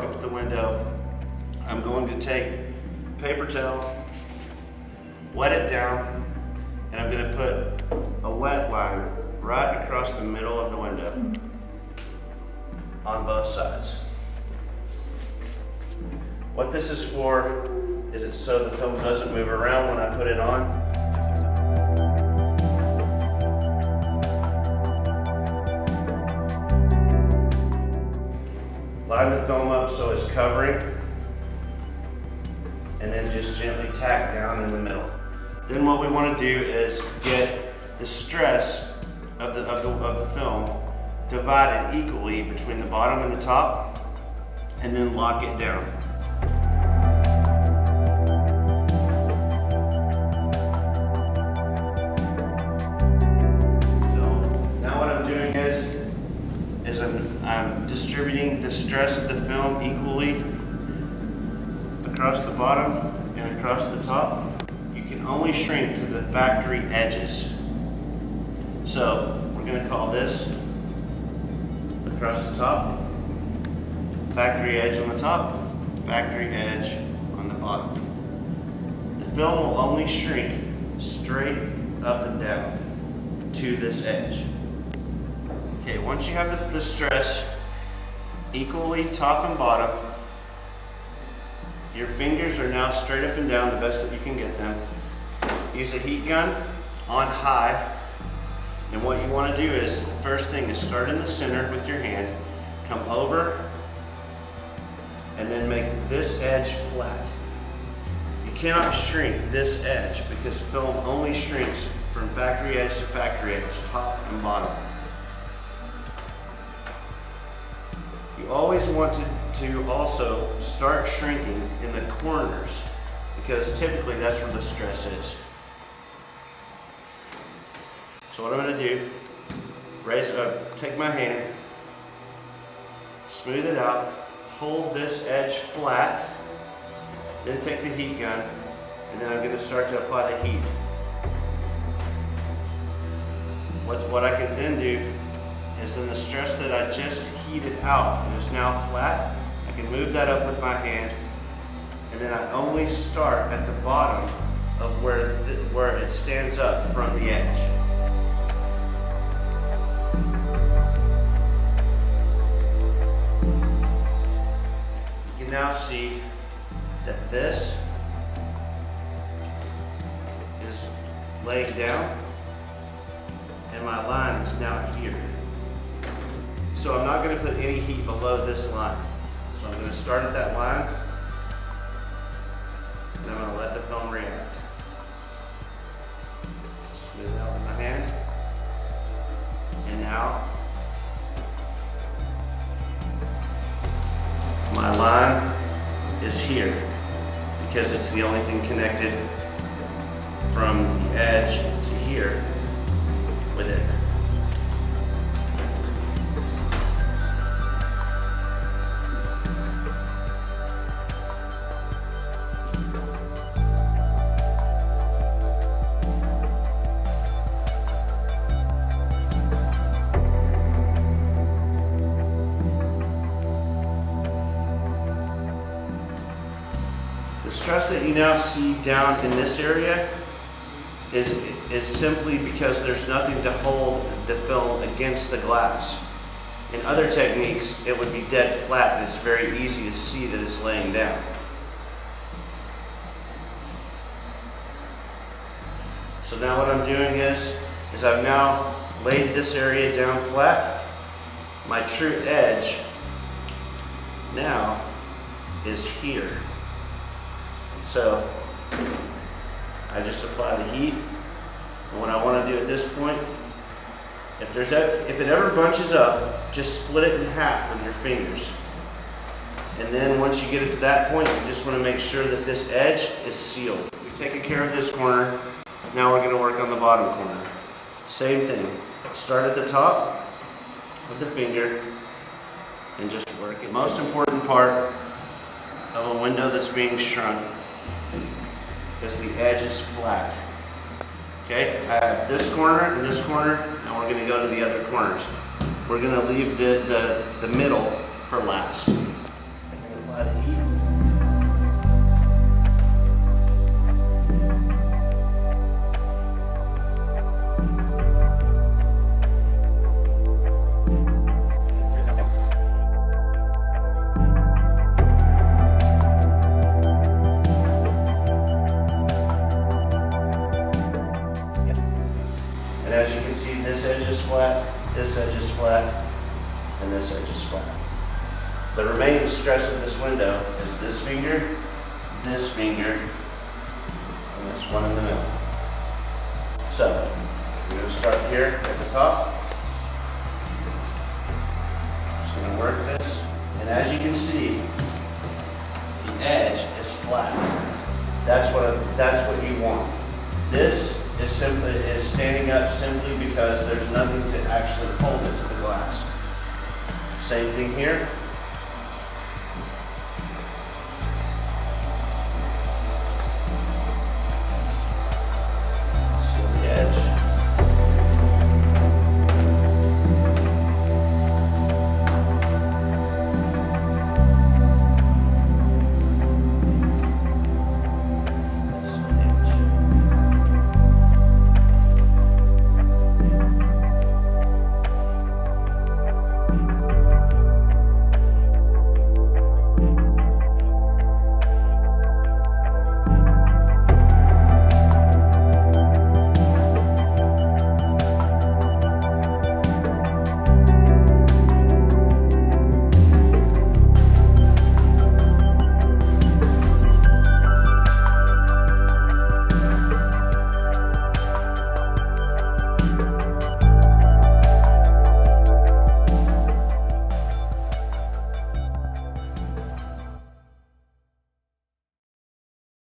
walk up to the window, I'm going to take a paper towel, wet it down, and I'm going to put a wet line right across the middle of the window on both sides. What this is for is it's so the film doesn't move around when I put it on. Line the film up so it's covering, and then just gently tack down in the middle. Then what we want to do is get the stress of the film divided equally between the bottom and the top, and then lock it down. I'm distributing the stress of the film equally across the bottom and across the top. You can only shrink to the factory edges. So we're going to call this across the top, factory edge on the top, factory edge on the bottom. The film will only shrink straight up and down to this edge. Okay, once you have the stress equally top and bottom, your fingers are now straight up and down the best that you can get them. Use a heat gun on high, and what you want to do is, the first thing is start in the center with your hand, come over, and then make this edge flat. You cannot shrink this edge because film only shrinks from factory edge to factory edge, top and bottom. You always want to also start shrinking in the corners because typically that's where the stress is. So what I'm going to do, take my hand, smooth it out, hold this edge flat, then take the heat gun, and then I'm going to start to apply the heat. What I can then do is then the stress that I just heated out and is now flat, I can move that up with my hand, and then I only start at the bottom of where it stands up from the edge. You can now see that this is laying down and my line is now here. So I'm not going to put any heat below this line. So I'm going to start at that line, and I'm going to let the film react. Smooth it out with my hand. And now, my line is here because it's the only thing connected from the edge to here with it. The stress that you now see down in this area is simply because there's nothing to hold the film against the glass. In other techniques, it would be dead flat and it's very easy to see that it's laying down. So now what I'm doing is I've now laid this area down flat. My true edge now is here. So I just apply the heat, and what I want to do at this point, if it ever bunches up, just split it in half with your fingers. And then once you get it to that point, you just want to make sure that this edge is sealed. We've taken care of this corner, now we're going to work on the bottom corner. Same thing, start at the top with the finger and just work it. The most important part of a window that's being shrunk is the edge is flat. Okay, I have this corner and this corner, and we're going to go to the other corners. We're going to leave the middle for last. flat, and this edge is flat. The remaining stress of this window is this finger, and this one in the middle. So, we're going to start here at the top. Just going to work this, and as you can see, the edge is flat. That's what you want. This is standing up simply because there's nothing to actually hold it to the glass. Same thing here.